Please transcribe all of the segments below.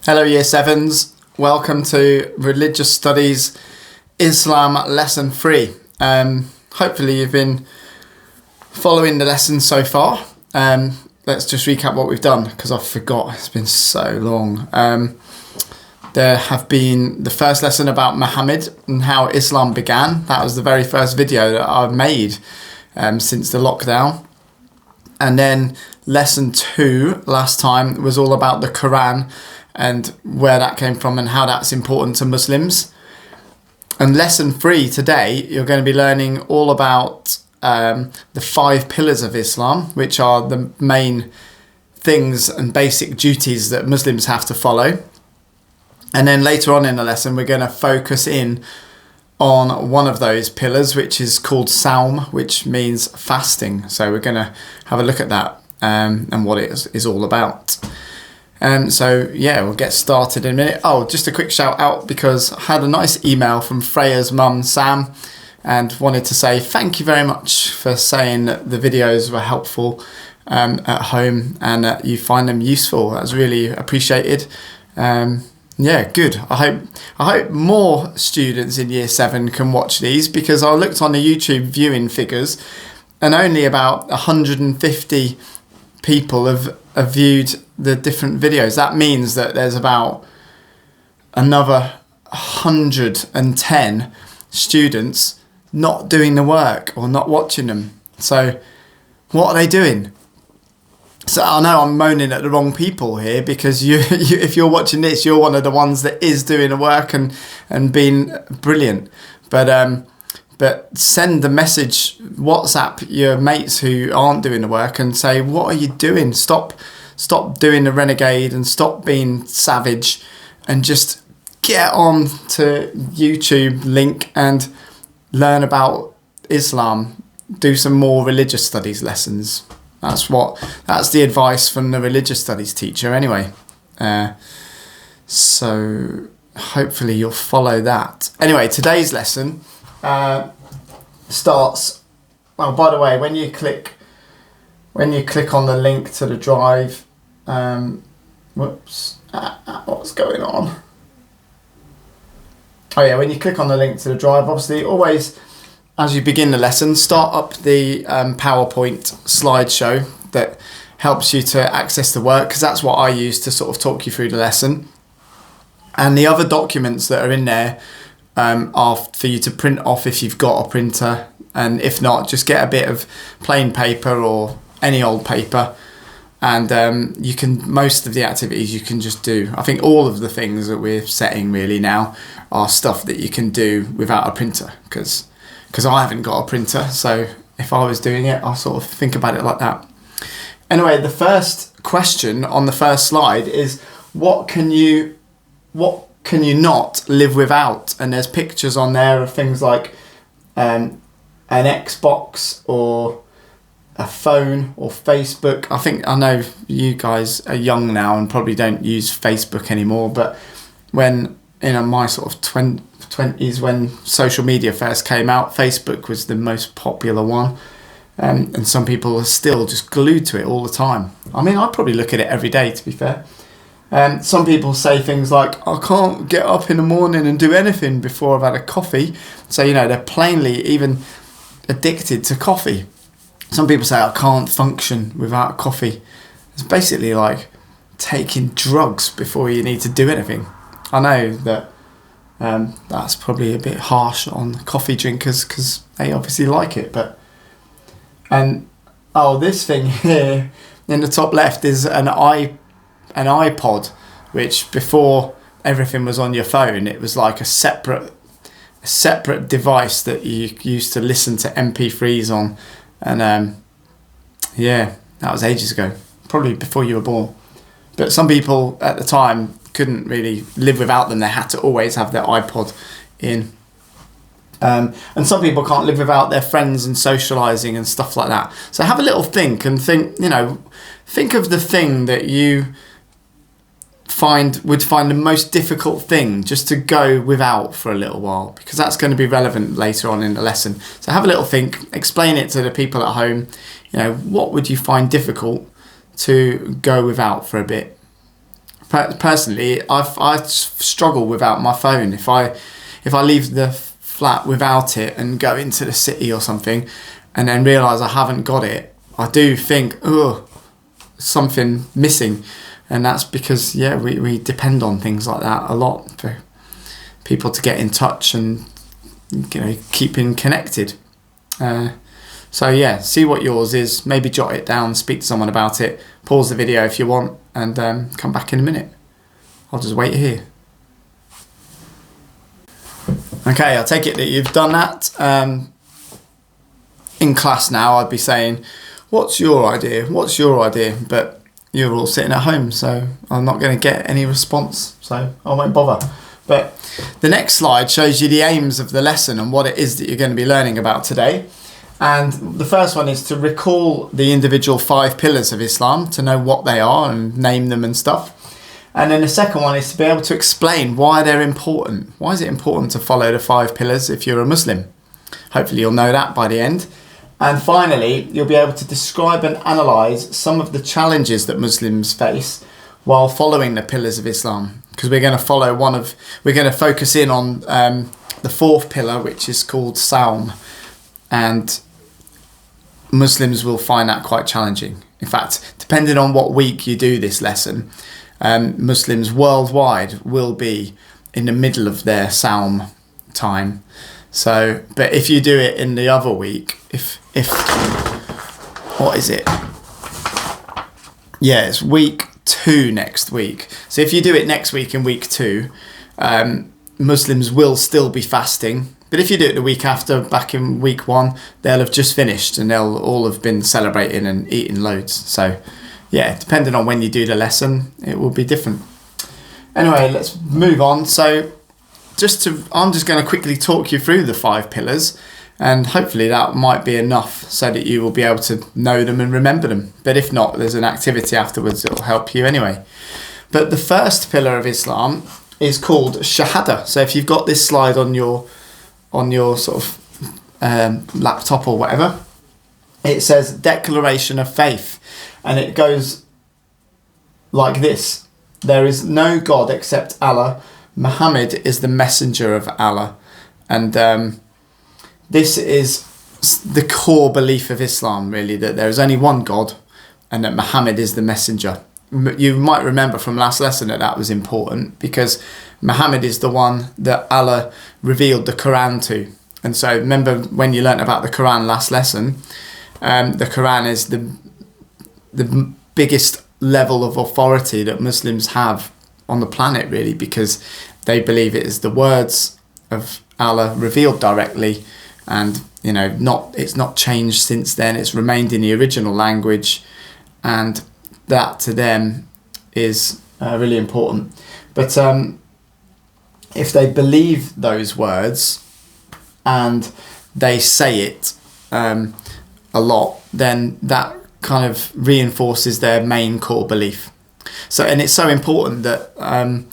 Hello Year 7s, welcome to Religious Studies Islam Lesson 3. Hopefully you've been following the lesson so far. Let's just recap what we've done because I forgot, it's been so long. There have been the first lesson about Muhammad and how Islam began. That was the very first video that I've made since the lockdown. And then lesson 2 last time was all about the Quran and where that came from and how that's important to Muslims. And lesson 3 today, you're going to be learning all about the 5 pillars of Islam, which are the main things and basic duties that Muslims have to follow. And then later on in the lesson, we're going to focus in on one of those pillars, which is called Sawm, which means fasting. So we're going to have a look at that and what it is all about. So yeah, we'll get started in a minute. Oh, just a quick shout out because I had a nice email from Freya's mum, Sam, and wanted to say thank you very much for saying that the videos were helpful at home and that you find them useful. That's really appreciated. Yeah, good. I hope more students in Year 7 can watch these because I looked on the YouTube viewing figures and only about 150 people have viewed the different videos. That means that there's about another 110 students not doing the work or not watching them. So what are they doing? So I know I'm moaning at the wrong people here because you if you're watching this, you're one of the ones that is doing the work and being brilliant. But send the message, WhatsApp your mates who aren't doing the work and say, what are you doing? Stop doing the renegade and stop being savage and just get on to YouTube link and learn about Islam. Do some more religious studies lessons. That's the advice from the religious studies teacher anyway. So hopefully you'll follow that. Anyway, today's lesson starts, well, by the way, when you click on the link to the drive, what's going on? Oh yeah, when you click on the link to the drive, obviously always, as you begin the lesson, start up the PowerPoint slideshow that helps you to access the work, because that's what I use to sort of talk you through the lesson. And the other documents that are in there are for you to print off if you've got a printer, and if not, just get a bit of plain paper or any old paper, and most of the activities you can just do. I think all of the things that we're setting really now are stuff that you can do without a printer, because I haven't got a printer, so if I was doing it, I'll sort of think about it like that. Anyway, the first question on the first slide is, what can you not live without? And there's pictures on there of things like an Xbox or a phone or Facebook. I know you guys are young now and probably don't use Facebook anymore, but when in my sort of 20s, when social media first came out, Facebook was the most popular one, and some people are still just glued to it all the time. I mean, I probably look at it every day, to be fair. Some people say things like, I can't get up in the morning and do anything before I've had a coffee. So, they're plainly even addicted to coffee. Some people say, I can't function without coffee. It's basically like taking drugs before you need to do anything. I know that that's probably a bit harsh on coffee drinkers because they obviously like it. This thing here in the top left is an iPod, which before everything was on your phone, it was like a separate device that you used to listen to MP3s on, and that was ages ago, probably before you were born. But some people at the time couldn't really live without them. They had to always have their iPod in. And some people can't live without their friends and socialising and stuff like that. So have a little think of the thing that you would find the most difficult thing just to go without for a little while, because that's going to be relevant later on in the lesson. So have a little think, explain it to the people at home. What would you find difficult to go without for a bit? Personally, I struggle without my phone. If I leave the flat without it and go into the city or something, and then realise I haven't got it, I do think, oh, something missing. And that's because, we depend on things like that a lot for people to get in touch and, keeping connected. See what yours is. Maybe jot it down, speak to someone about it, pause the video if you want, and come back in a minute. I'll just wait here. Okay, I take it that you've done that. In class now, I'd be saying, what's your idea? What's your idea? But you're all sitting at home, so I'm not going to get any response, so I won't bother. But the next slide shows you the aims of the lesson and what it is that you're going to be learning about today. And the first one is to recall the individual 5 pillars of Islam, to know what they are and name them and stuff. And then the second one is to be able to explain why they're important. Why is it important to follow the 5 pillars if you're a Muslim? Hopefully you'll know that by the end. And finally, you'll be able to describe and analyse some of the challenges that Muslims face while following the pillars of Islam. Because we're going to focus in on the 4th pillar, which is called Sawm. And Muslims will find that quite challenging. In fact, depending on what week you do this lesson, Muslims worldwide will be in the middle of their Sawm time. So, but if you do it in the other week, what is it? Yeah, it's week 2 next week. So if you do it next week in week 2, Muslims will still be fasting. But if you do it the week after, back in week 1, they'll have just finished and they'll all have been celebrating and eating loads. So yeah, depending on when you do the lesson, it will be different. Anyway, let's move on. So I'm just going to quickly talk you through the 5 pillars, and hopefully that might be enough so that you will be able to know them and remember them. But if not, there's an activity afterwards that will help you anyway. But the first pillar of Islam is called Shahada. So if you've got this slide on your sort of laptop or whatever, it says Declaration of Faith, and it goes like this: there is no God except Allah. Muhammad is the messenger of Allah. And this is the core belief of Islam, really, that there is only one God and that Muhammad is the messenger. You might remember from last lesson that was important, because Muhammad is the one that Allah revealed the Quran to. And so remember when you learnt about the Quran last lesson, the Quran is the biggest level of authority that Muslims have on the planet, really, because they believe it is the words of Allah revealed directly, and it's not changed since then. It's remained in the original language, and that to them is really important. But if they believe those words and they say it a lot, then that kind of reinforces their main core belief. So, and it's so important that I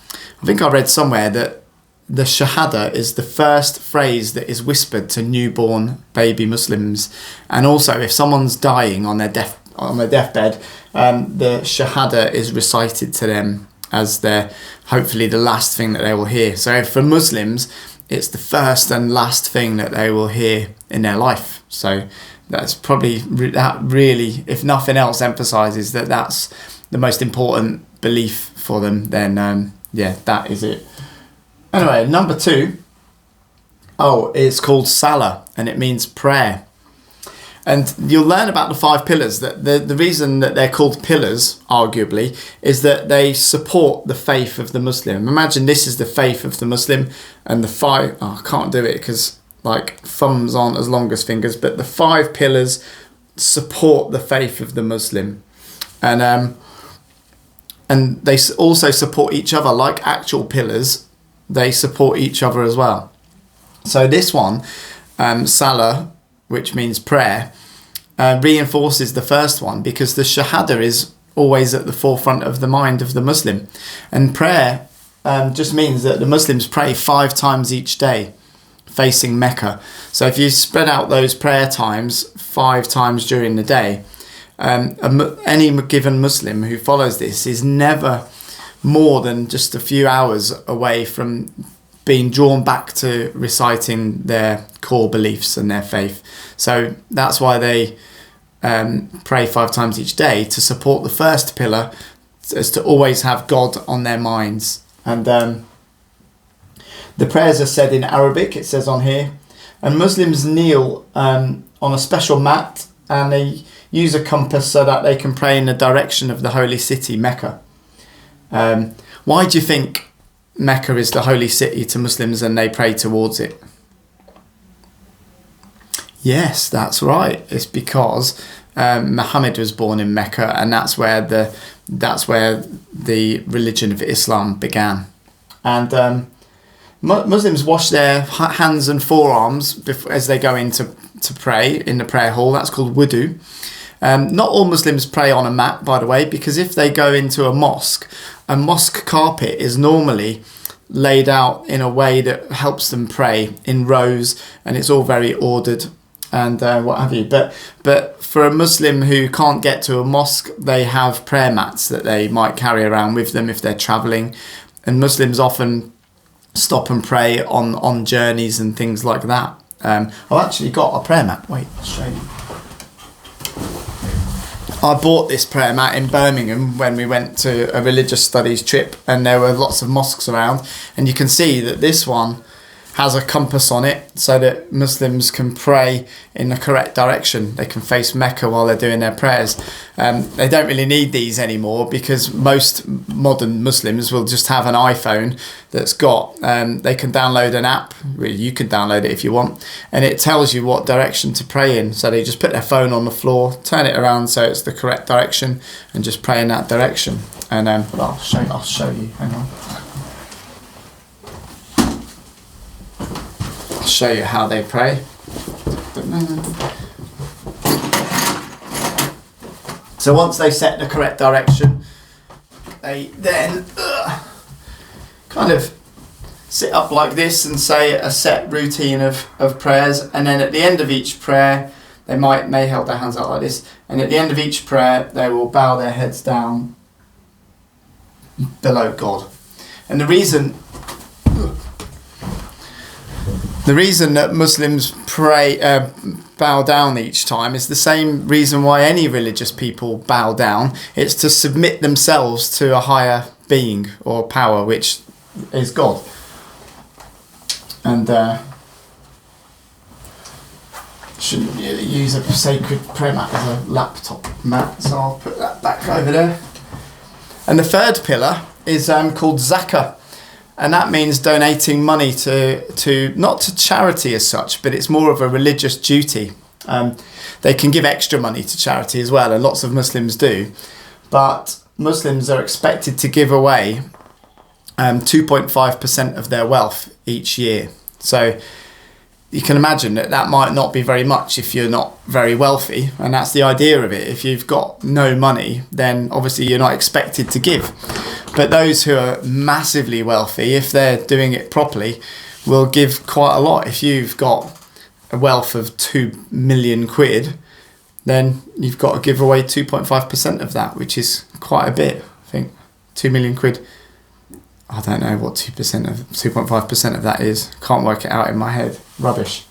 think I read somewhere that the Shahada is the first phrase that is whispered to newborn baby Muslims. And also, if someone's dying on their deathbed, the Shahada is recited to them as hopefully the last thing that they will hear. So for Muslims, it's the first and last thing that they will hear in their life. So that's probably, that really, if nothing else, emphasises that that's the most important belief for them. Then that is it. Anyway, number 2, it's called Salah, and it means prayer. And you'll learn about the 5 pillars. That the reason that they're called pillars, arguably, is that they support the faith of the Muslim. Imagine this is the faith of the Muslim, and the 5... I can't do it because thumbs aren't as long as fingers, but the 5 pillars support the faith of the Muslim. And they also support each other, like actual pillars. They support each other as well. So this one, Salah, which means prayer, reinforces the first one, because the Shahada is always at the forefront of the mind of the Muslim. And prayer just means that the Muslims pray 5 times each day, facing Mecca. So if you spread out those prayer times 5 times during the day, any given Muslim who follows this is never more than just a few hours away from being drawn back to reciting their core beliefs and their faith. So that's why they pray 5 times each day, to support the first pillar, is to always have God on their minds. And the prayers are said in Arabic, it says on here, and Muslims kneel on a special mat, and they use a compass so that they can pray in the direction of the holy city, Mecca. Why do you think Mecca is the holy city to Muslims and they pray towards it? Yes, that's right. It's because Muhammad was born in Mecca, and that's where the religion of Islam began. And Muslims wash their hands and forearms as they go in to pray in the prayer hall. That's called wudu. Not all Muslims pray on a mat, by the way, because if they go into a mosque carpet is normally laid out in a way that helps them pray in rows, and it's all very ordered and what have you. But for a Muslim who can't get to a mosque, they have prayer mats that they might carry around with them if they're travelling. And Muslims often stop and pray on journeys and things like that. I've actually got a prayer mat. Wait, I'll show you. I bought this prayer mat in Birmingham when we went to a religious studies trip, and there were lots of mosques around, and you can see that this one has a compass on it so that Muslims can pray in the correct direction. They can face Mecca while they're doing their prayers. They don't really need these anymore because most modern Muslims will just have an iPhone that's got, they can download an app, really, you can download it if you want, and it tells you what direction to pray in. So they just put their phone on the floor, turn it around so it's the correct direction, and just pray in that direction. And I'll show you, hang on. I'll show you how they pray. So once they set the correct direction, they then kind of sit up like this and say a set routine of prayers, and then at the end of each prayer they may hold their hands out like this, and at the end of each prayer they will bow their heads down below God. And the reason that Muslims pray, bow down each time is the same reason why any religious people bow down. It's to submit themselves to a higher being or power, which is God. And shouldn't really use a sacred prayer mat as a laptop mat, so I'll put that back over there. And the third pillar is called zakah. And that means donating money to not to charity as such, but it's more of a religious duty. They can give extra money to charity as well, and lots of Muslims do. But Muslims are expected to give away 2.5% of their wealth each year. So you can imagine that might not be very much if you're not very wealthy, and that's the idea of it. If you've got no money, then obviously you're not expected to give. But those who are massively wealthy, if they're doing it properly, will give quite a lot. If you've got a wealth of 2 million quid, then you've got to give away 2.5% of that, which is quite a bit. I think 2 million quid. I don't know what 2.5% of that is. Can't work it out in my head. Rubbish.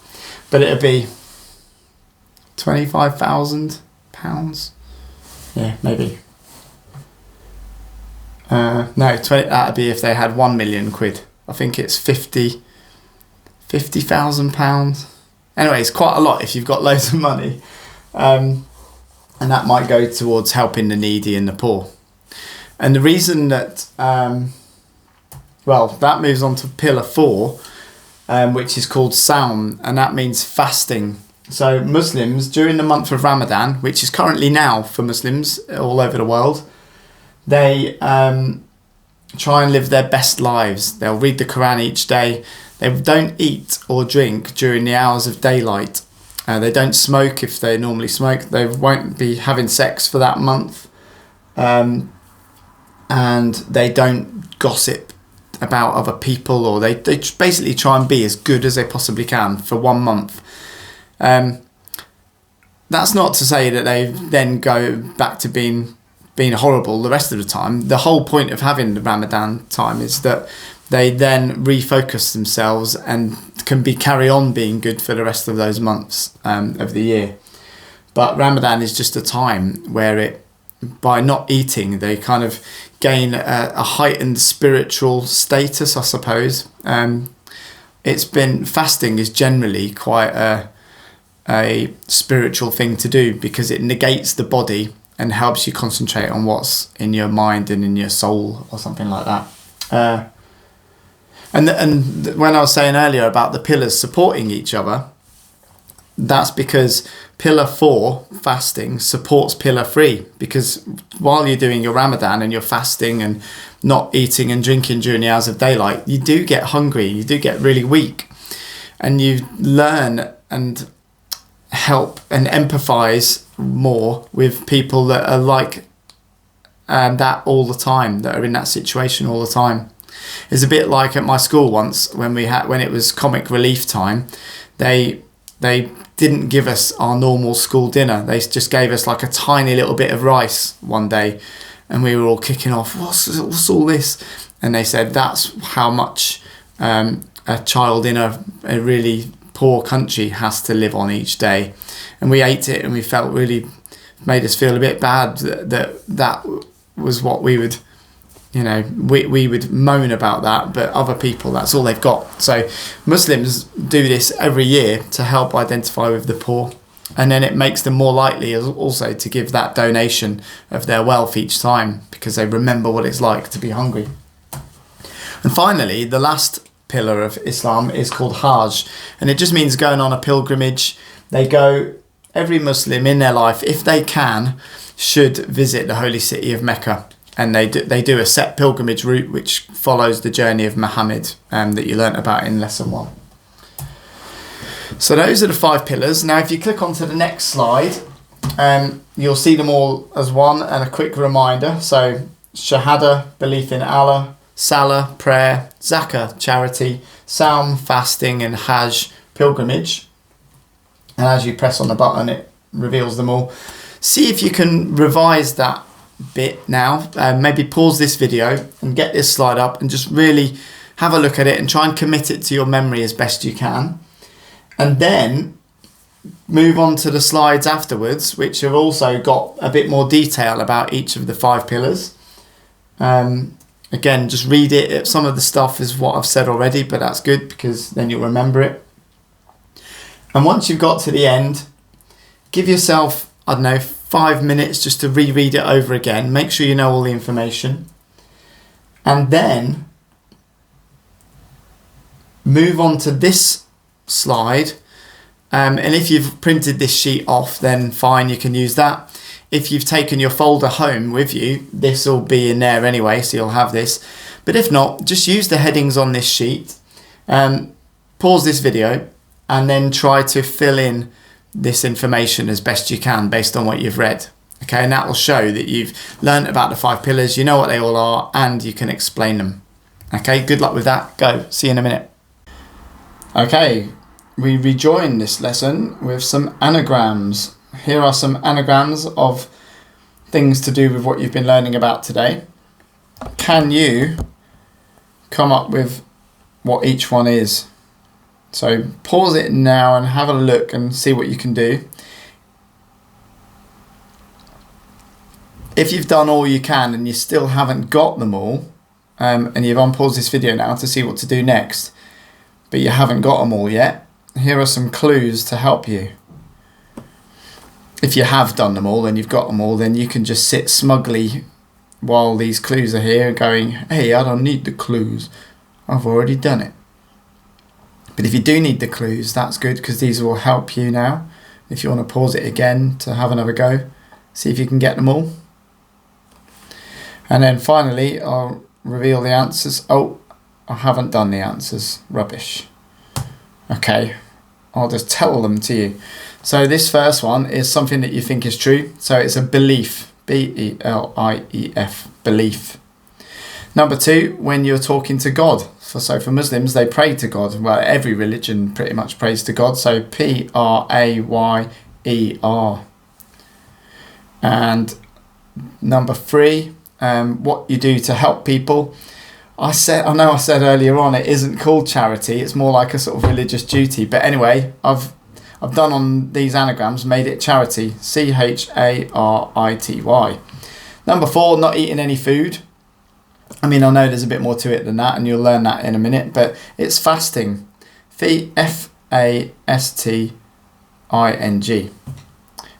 But it'd be £25,000. Yeah, maybe. No, 20. That'd be if they had 1 million quid. I think it's £50,000. Anyway, it's quite a lot if you've got loads of money, and that might go towards helping the needy and the poor. And the reason that, that moves on to pillar 4, which is called Sawm, and that means fasting. So Muslims, during the month of Ramadan, which is currently now for Muslims all over the world, they try and live their best lives. They'll read the Quran each day. They don't eat or drink during the hours of daylight. They don't smoke if they normally smoke. They won't be having sex for that month. And they don't gossip about other people, or they basically try and be as good as they possibly can for 1 month. That's not to say that they then go back to being been horrible the rest of the time. The whole point of having the Ramadan time is that they then refocus themselves and can carry on being good for the rest of those months of the year. But Ramadan is just a time where by not eating, they kind of gain a heightened spiritual status, I suppose. Fasting is generally quite a spiritual thing to do because it negates the body and helps you concentrate on what's in your mind and in your soul or something like that. And when I was saying earlier about the pillars supporting each other, that's because pillar 4, fasting, supports pillar 3, because while you're doing your Ramadan and you're fasting and not eating and drinking during the hours of daylight, you do get hungry, you do get really weak, and you learn and help and empathize more with people that are like that all the time, that are in that situation all the time. It's a bit like at my school once when it was comic relief time, they didn't give us our normal school dinner. They just gave us like a tiny little bit of rice one day, and we were all kicking off, what's all this? And they said that's how much a child in a really poor country has to live on each day. And we ate it, and we felt really, made us feel a bit bad that was what we would, we would moan about that, but other people, that's all they've got. So Muslims do this every year to help identify with the poor, and then it makes them more likely also to give that donation of their wealth each time, because they remember what it's like to be hungry. And finally, the last pillar of Islam is called Hajj, and it just means going on a pilgrimage. Every Muslim in their life, if they can, should visit the holy city of Mecca. And they do a set pilgrimage route which follows the journey of Muhammad that you learnt about in lesson 1. So those are the 5 pillars. Now if you click onto the next slide, you'll see them all as one, and a quick reminder. So Shahada, belief in Allah; Salah, prayer; Zakah, charity; Saum, fasting; and Hajj, pilgrimage. And as you press on the button, it reveals them all. See if you can revise that bit now. Maybe pause this video and get this slide up and just really have a look at it and try and commit it to your memory as best you can, and then move on to the slides afterwards, which have also got a bit more detail about each of the 5 pillars. Again, just read it. Some of the stuff is what I've said already, but that's good because then you'll remember it. And once you've got to the end, give yourself, 5 minutes just to reread it over again. Make sure you know all the information. And then move on to this slide. And if you've printed this sheet off, then fine, you can use that. If you've taken your folder home with you, this will be in there anyway, so you'll have this. But if not, just use the headings on this sheet. Pause this video and then try to fill in this information as best you can based on what you've read. Okay, and that will show that you've learned about the 5 pillars, you know what they all are, and you can explain them. Okay, good luck with that. Go, see you in a minute. Okay, we rejoin this lesson with some anagrams. Here are some anagrams of things to do with what you've been learning about today. Can you come up with what each one is? So pause it now and have a look and see what you can do. If you've done all you can and you still haven't got them all, and you've unpaused this video now to see what to do next, but you haven't got them all yet, here are some clues to help you. If you have done them all and you've got them all, then you can just sit smugly while these clues are here going, hey, I don't need the clues, I've already done it. But if you do need the clues, that's good, because these will help you now. If you want to pause it again to have another go, see if you can get them all. And then finally, I'll reveal the answers. Oh, I haven't done the answers. Rubbish. Okay, I'll just tell them to you. So this first one is something that you think is true. So it's a belief. B-E-L-I-E-F. Belief. Number 2, when you're talking to God. So for Muslims, they pray to God. Well, every religion pretty much prays to God. So P-R-A-Y-E-R. And Number 3, what you do to help people. I know I said earlier on it isn't called charity, it's more like a sort of religious duty. But anyway, I've done on these anagrams, made it charity, CHARITY. Number 4, not eating any food. I mean, I know there's a bit more to it than that, and you'll learn that in a minute, but it's fasting. FASTING.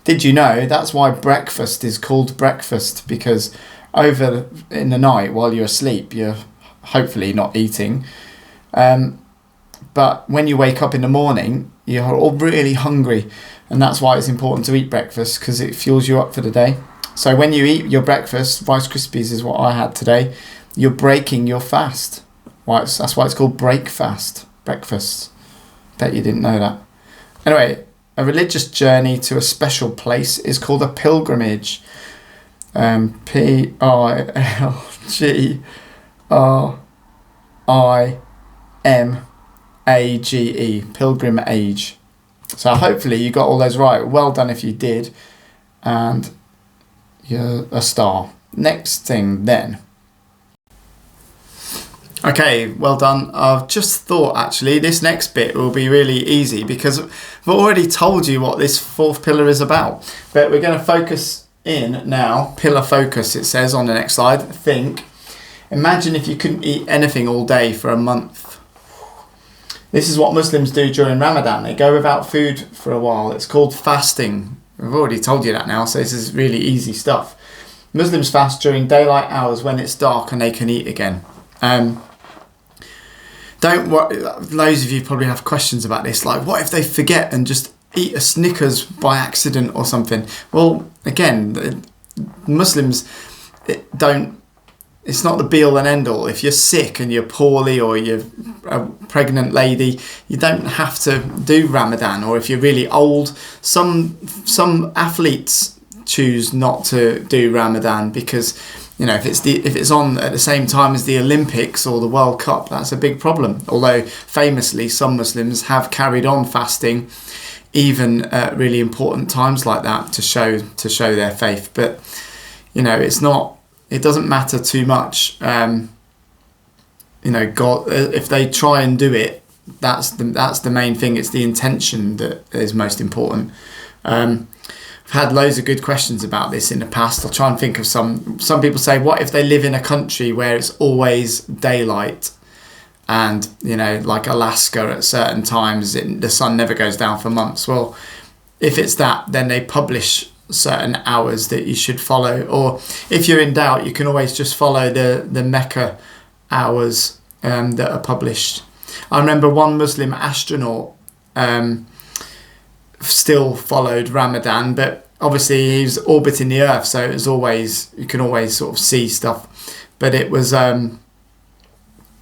Did you know that's why breakfast is called breakfast? Because over in the night while you're asleep, you're hopefully not eating. But when you wake up in the morning, you're all really hungry. And that's why it's important to eat breakfast, because it fuels you up for the day. So when you eat your breakfast, Rice Krispies is what I had today, you're breaking your fast. That's why it's called breakfast. Breakfast. Bet you didn't know that. Anyway, a religious journey to a special place is called a pilgrimage. PILGRIMAGE. Pilgrimage. So hopefully you got all those right. Well done if you did. And you're a star. Next thing then. Okay, well done. I've just thought actually this next bit will be really easy because I've already told you what this 4th pillar is about. But we're going to focus in now. Pillar focus, it says on the next slide. Think. Imagine if you couldn't eat anything all day for a month. This is what Muslims do during Ramadan. They go without food for a while. It's called fasting. I've already told you that now, so this is really easy stuff. Muslims fast during daylight hours when it's dark and they can eat again. Don't worry, loads of you probably have questions about this, like what if they forget and just eat a Snickers by accident or something? Well, again, Muslims it's not the be all and end all. If you're sick and you're poorly or you're a pregnant lady, you don't have to do Ramadan. Or if you're really old, some athletes choose not to do Ramadan because, you know, if it's on at the same time as the Olympics or the World Cup, that's a big problem. Although famously some Muslims have carried on fasting even at really important times like that to show their faith. But, you know, it doesn't matter too much. God, if they try and do it, that's the main thing. It's the intention that is most important. I've had loads of good questions about this in the past. I'll try and think of some. Some people say, what if they live in a country where it's always daylight and, you know, like Alaska at certain times, the sun never goes down for months? Well, if it's that, then they publish certain hours that you should follow. Or if you're in doubt, you can always just follow the Mecca hours that are published. I remember one Muslim astronaut still followed Ramadan, but obviously he was orbiting the Earth, so it was always, you can always sort of see stuff. But it was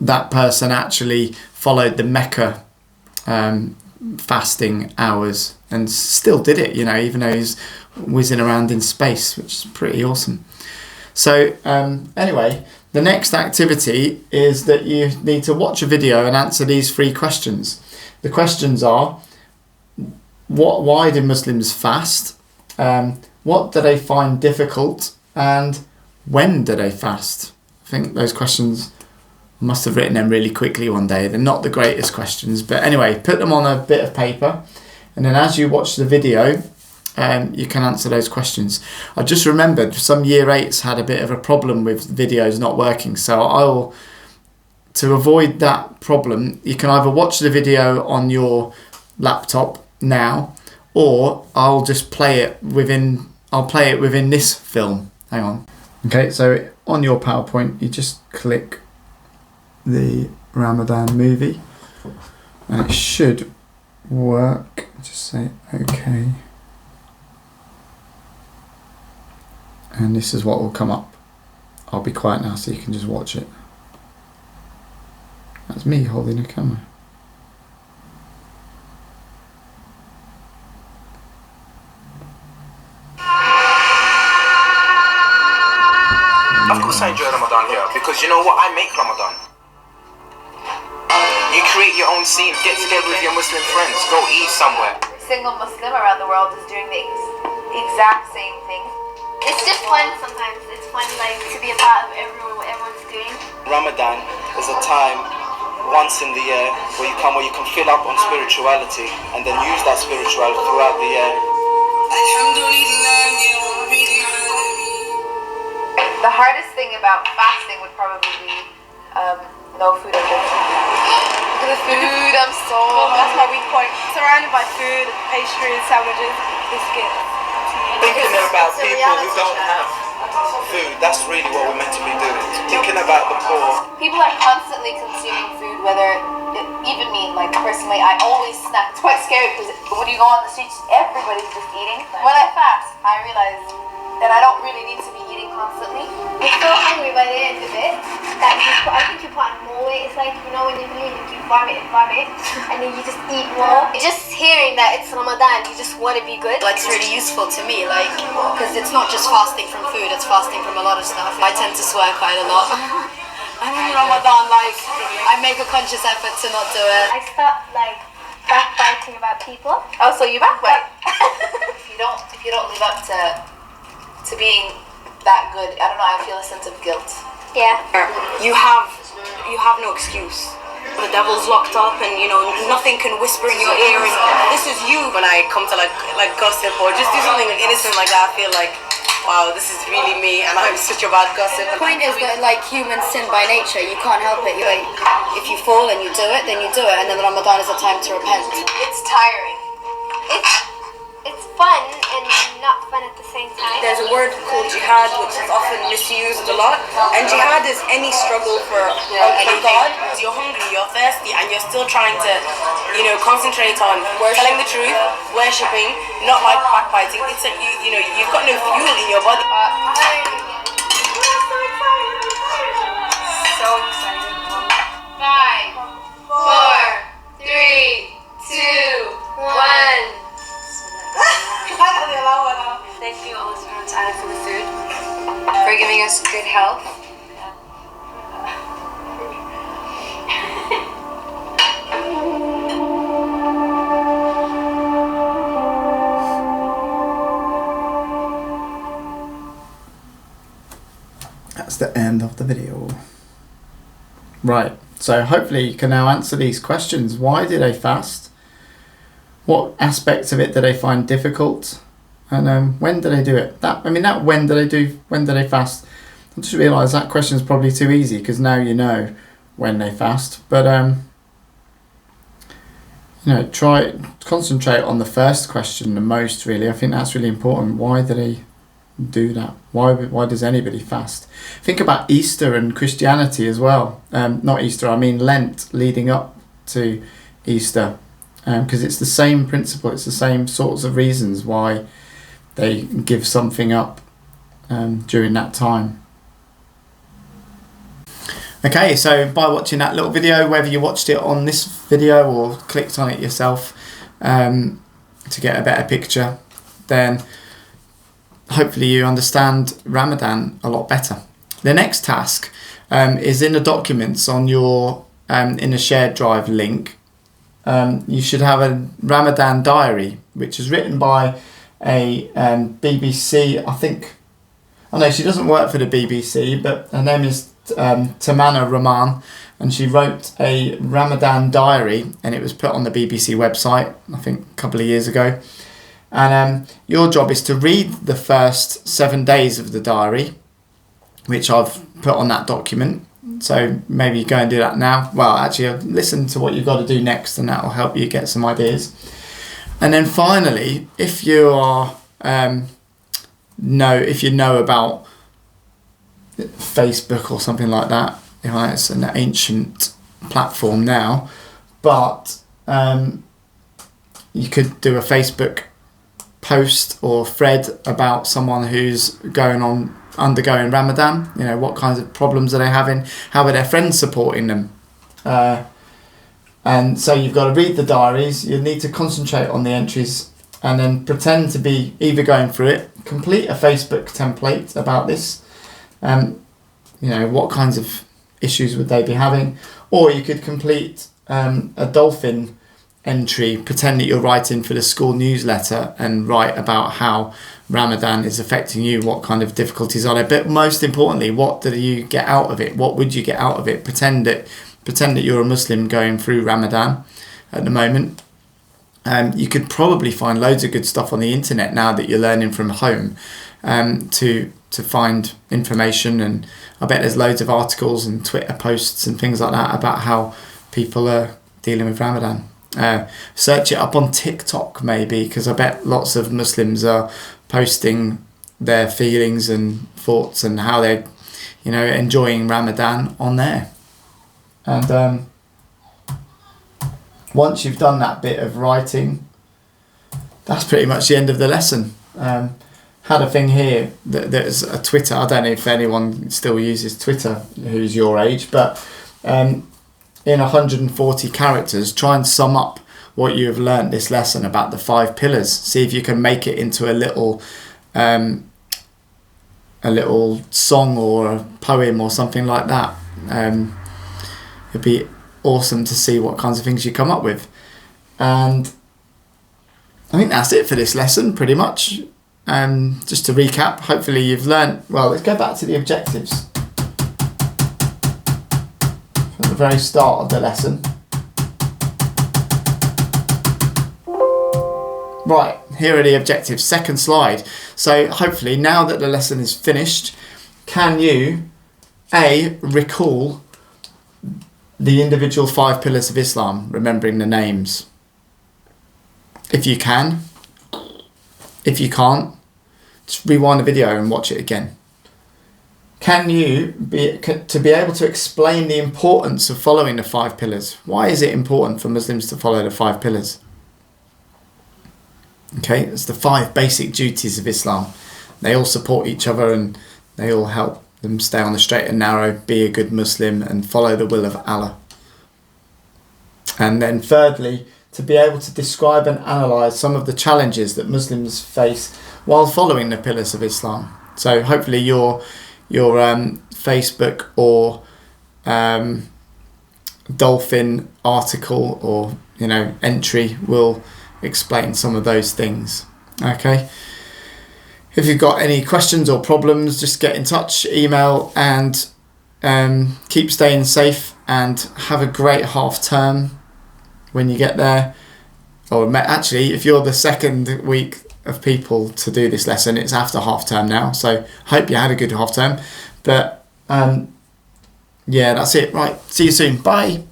that person actually followed the Mecca fasting hours and still did it, you know, even though he's whizzing around in space, which is pretty awesome. So anyway, the next activity is that you need to watch a video and answer these 3 questions. The questions are: why do Muslims fast? What do they find difficult? And when do they fast? I think those questions, I must have written them really quickly one day. They're not the greatest questions, but anyway, put them on a bit of paper, and then as you watch the video, you can answer those questions. I just remembered some year 8s had a bit of a problem with videos not working, so to avoid that problem, you can either watch the video on your laptop now, or I'll play it within this film. Hang on. Okay, so on your PowerPoint, you just click the Ramadan movie, and it should work. Just say okay. And this is what will come up. I'll be quiet now so you can just watch it. That's me holding a camera. Of course I enjoy Ramadan here, because you know what? I make Ramadan. You create your own scene, get together with your Muslim friends, go eat somewhere. Single Muslim around the world is doing the exact same thing. It's just fun sometimes. It's fun like to be a part of what everyone's doing. Ramadan is a time once in the year where you can fill up on spirituality and then use that spirituality throughout the year. The hardest thing about fasting would probably be no food or drink. The food, I'm so... That's my weak point. Surrounded by food, pastries, sandwiches, biscuits. Thinking about people who don't have food, that's really what we're meant to be doing. Thinking about the poor. People are constantly consuming food, even me, like personally, I always snack. It's quite scary because when you go on the streets, everybody's just eating. When I fast, I realize that I don't really need to be eating constantly. You're so hungry by the end of it that I think you put on more weight. It's like, you know, when you're bulimic, you vomit, and then you just eat more. Just hearing that it's Ramadan, you just want to be good. Like, it's really useful to me, like, because it's not just fasting from food, it's fasting from a lot of stuff. I tend to swear quite a lot. I'm in Ramadan, like, I make a conscious effort to not do it. I start like backbiting about people. Oh, so you backbite? If you don't live up to being that good, I don't know, I feel a sense of guilt. Yeah. You have no excuse. The devil's locked up, and you know nothing can whisper in your ear. And this is you. When I come to like gossip or just do something innocent like that, I feel like, wow, this is really me, and I'm such a bad gossip. The point is that like humans sin by nature. You can't help it. Like, if you fall and you do it, then you do it, and then Ramadan is a time to repent. It's tiring. It's fun and not fun at the same time. There's a word called jihad, which is often misused a lot. And jihad is any struggle for God. You're hungry, you're thirsty, and you're still trying to, concentrate on telling the truth, worshipping, not like backbiting. It's like you've got no fuel in your body. So excited. 5, 4, 3, 2, 1. Thank you, Allah subhanahu wa ta'ala, for the food, for giving us good health. That's the end of the video. Right, so hopefully you can now answer these questions. Why do they fast? What aspects of it do they find difficult? And when do they do it? When do they fast? I just realised that question is probably too easy because now you know when they fast. But try concentrate on the first question the most. Really, I think that's really important. Why do they do that? Why does anybody fast? Think about Easter and Christianity as well. Not Easter, I mean Lent, leading up to Easter, because it's the same principle. It's the same sorts of reasons why they give something up during that time. Okay, so by watching that little video, whether you watched it on this video or clicked on it yourself to get a better picture, then hopefully you understand Ramadan a lot better. The next task is in the documents on your in a shared drive link. You should have a Ramadan diary, which is written by a BBC, I think. Oh no, she doesn't work for the BBC, but her name is Tamana Rahman, and she wrote a Ramadan diary, and it was put on the BBC website, I think a couple of years ago. And your job is to read the first 7 days of the diary, which I've put on that document. So maybe go and do that now. Well, actually, listen to what you've got to do next, and that will help you get some ideas. And then finally, if you are if you know about Facebook or something like that, it's an ancient platform now, but you could do a Facebook post or thread about someone who's undergoing Ramadan. What kinds of problems are they having? How are their friends supporting them? And so you've got to read the diaries. You need to concentrate on the entries and then pretend to be either going through it, complete a Facebook template about this. What kinds of issues would they be having? Or you could complete a dolphin entry, pretend that you're writing for the school newsletter and write about how Ramadan is affecting you, what kind of difficulties are there, but most importantly, what do you get out of it? What would you get out of it? Pretend that you're a Muslim going through Ramadan at the moment. You could probably find loads of good stuff on the internet now that you're learning from home, to find information, and I bet there's loads of articles and Twitter posts and things like that about how people are dealing with Ramadan. Search it up on TikTok maybe, because I bet lots of Muslims are posting their feelings and thoughts and how they're, enjoying Ramadan on there. And once you've done that bit of writing, that's pretty much the end of the lesson. Had a thing here there's a Twitter. I don't know if anyone still uses Twitter who's your age, but in 140 characters, try and sum up what you have learnt this lesson about the 5 pillars. See if you can make it into a little song or a poem or something like that. It'd be awesome to see what kinds of things you come up with. And I think that's it for this lesson, pretty much. Just to recap, hopefully you've learnt. Well, let's go back to the objectives from the very start of the lesson. Right, here are the objectives. Second slide. So hopefully now that the lesson is finished, can you recall the individual 5 pillars of Islam, remembering the names? If you can. If you can't, just rewind the video and watch it again. Can you be able to explain the importance of following the 5 pillars? Why is it important for Muslims to follow the 5 pillars? Okay, it's the 5 basic duties of Islam. They all support each other and they all help them stay on the straight and narrow, be a good Muslim and follow the will of Allah. And then thirdly, to be able to describe and analyse some of the challenges that Muslims face while following the pillars of Islam. So hopefully your Facebook or Dolphin article or entry will explain some of those things. Okay. If you've got any questions or problems, just get in touch, email, and keep staying safe and have a great half term when you get there. Or actually, if you're the second week of people to do this lesson, it's after half term now. So hope you had a good half term. But yeah, that's it. Right. See you soon. Bye.